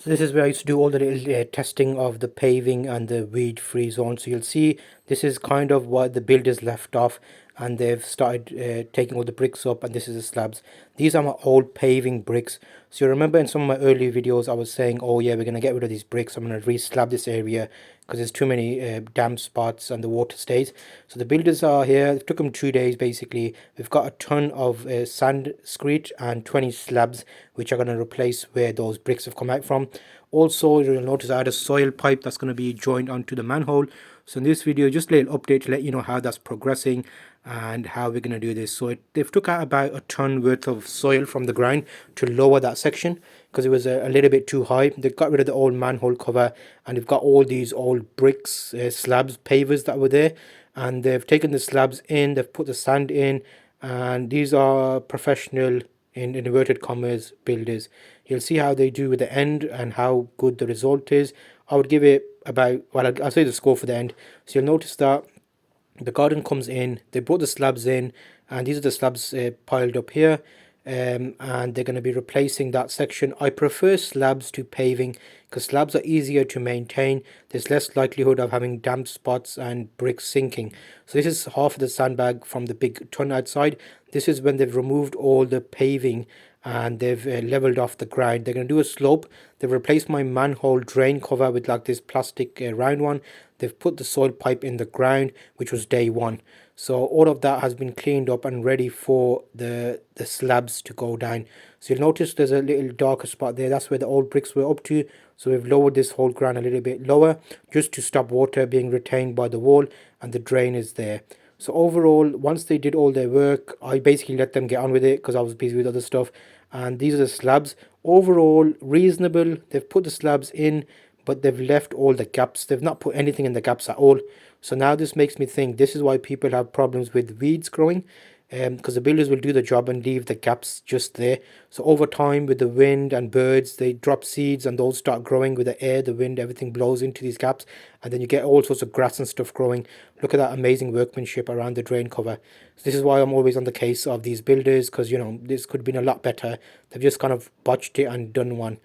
So this is where I used to do all the little testing of the paving and the weed-free zone. So you'll see this is kind of what the builders left off, and they've started taking all the bricks up, and this is the slabs. These are my old paving bricks. So you remember in some of my earlier videos I was saying, oh yeah, we're going to get rid of these bricks. I'm going to re-slab this area because there's too many damp spots and the water stays. So the builders are here. It took them 2 days basically. We've got a ton of sand screed and 20 slabs which are going to replace where those bricks have come out from. Also, you'll notice I had a soil pipe that's going to be joined onto the manhole. So in this video, just a little update to let you know how that's progressing and how we're going to do this. So they've took out about a ton worth of soil from the ground to lower that section because it was a little bit too high. They got rid of the old manhole cover, and they've got all these old bricks, slabs, pavers that were there, and they've taken the slabs in, they've put the sand in, and these are professional, in inverted commas, builders. You'll see how they do with the end and how good the result is. I would give it about, well, I'll say the score for the end. So you'll notice that the garden comes in, they brought the slabs in, and these are the slabs piled up here, and they're going to be replacing that section. I prefer slabs to paving because slabs are easier to maintain. There's less likelihood of having damp spots and bricks sinking. So this is half of the sandbag from the big ton outside. This is when they've removed all the paving and they've leveled off the ground. They're going to do a slope. They've replaced my manhole drain cover with like this plastic round one. They've put the soil pipe in the ground, which was day one. So all of that has been cleaned up and ready for the slabs to go down. So you'll notice there's a little darker spot there. That's where the old bricks were up to. So we've lowered this whole ground a little bit lower just to stop water being retained by the wall, and the drain is there. So overall, once they did all their work, I basically let them get on with it because I was busy with other stuff. And these are the slabs. Overall, reasonable. They've put the slabs in, but they've left all the gaps. They've not put anything in the gaps at all. So now this makes me think this is why people have problems with weeds growing, because the builders will do the job and leave the gaps just there. So over time, with the wind and birds, they drop seeds and those start growing with the air, the wind, everything blows into these gaps, and then you get all sorts of grass and stuff growing. Look at that amazing workmanship around the drain cover. So this is why I'm always on the case of these builders, because you know this could have been a lot better. They've just kind of botched it and done one.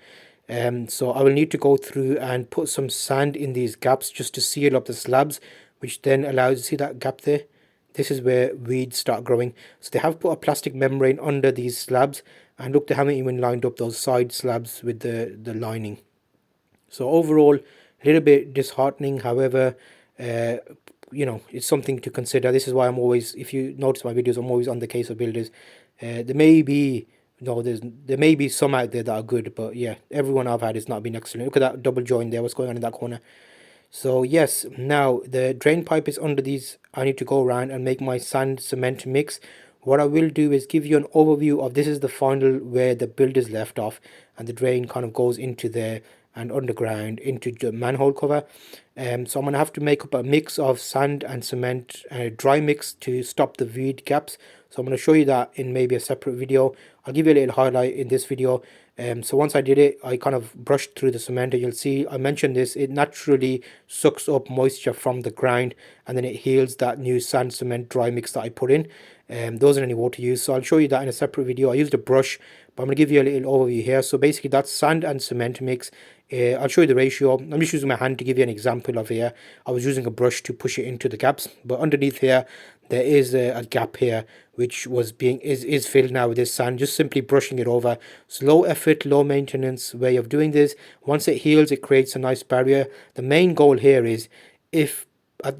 So I will need to go through and put some sand in these gaps just to seal up the slabs, which then allows, see that gap there? This is where weeds start growing. So they have put a plastic membrane under these slabs, and look, they haven't even lined up those side slabs with the lining. So overall, a little bit disheartening. However, uh, you know, it's something to consider. This is why I'm always, if you notice my videos, I'm always on the case of builders. There may be, no, there may be some out there that are good, but yeah, everyone I've had has not been excellent. Look at that double join there. What's going on in that corner? So yes, now the drain pipe is under these. I need to go around and make my sand cement mix. What I will do is give you an overview of, this is the final where the builders left off, and the drain kind of goes into there and underground into the manhole cover. So I'm gonna have to make up a mix of sand and cement, dry mix to stop the weed gaps. So I'm going to show you that in maybe a separate video. I'll give you a little highlight in this video. So once I did it, I kind of brushed through the cement, and you'll see I mentioned this, it naturally sucks up moisture from the ground, and then it heals that new sand cement dry mix that I put in. Those are any water use, so I'll show you that in a separate video. I used a brush, but I'm going to give you a little overview here. So basically that's sand and cement mix. I'll show you the ratio. I'm just using my hand to give you an example of here. I was using a brush to push it into the gaps, but underneath here there is a gap here which was is filled now with this sand. Just simply brushing it over. It's low effort, low maintenance way of doing this. Once it heals, it creates a nice barrier. The main goal here is, if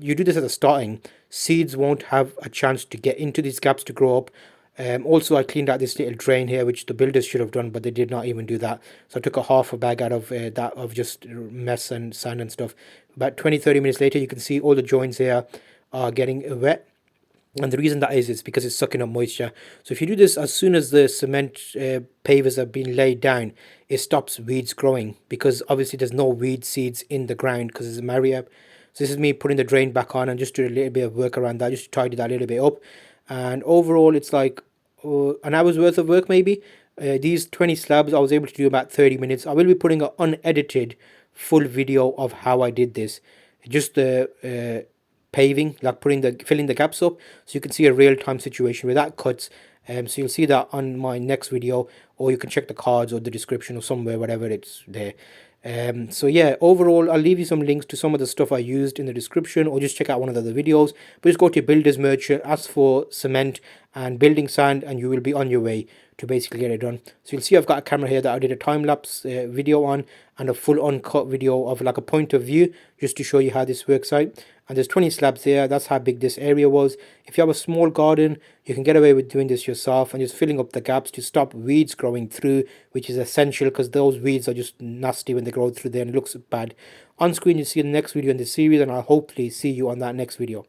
you do this at the starting, seeds won't have a chance to get into these gaps to grow up. Also, I cleaned out this little drain here, which the builders should have done, but they did not even do that. So I took a half a bag out of that of just mess and sand and stuff. About 20-30 minutes later, you can see all the joints here are getting wet. And the reason that is because it's sucking up moisture. So if you do this as soon as the cement pavers have been laid down, it stops weeds growing, because obviously there's no weed seeds in the ground because it's a barrier. So this is me putting the drain back on and just doing a little bit of work around that, just to tidy that a little bit up. And overall, it's like an hour's worth of work maybe. These 20 slabs I was able to do about 30 minutes. I will be putting an unedited full video of how I did this. Just the paving, like filling the gaps up, so you can see a real-time situation where that cuts. So you'll see that on my next video, or you can check the cards or the description or somewhere, whatever it's there. So yeah, overall, I'll leave you some links to some of the stuff I used in the description, or just check out one of the other videos. But just go to builder's merchant, ask for cement and building sand, and you will be on your way to basically get it done. So you'll see I've got a camera here that I did a time lapse video on, and a full uncut video of like a point of view, just to show you how this works out. And there's 20 slabs there. That's how big this area was. If you have a small garden, you can get away with doing this yourself and just filling up the gaps to stop weeds growing through, which is essential because those weeds are just nasty when they grow through there and it looks bad. On screen, you see the next video in this series, and I'll hopefully see you on that next video.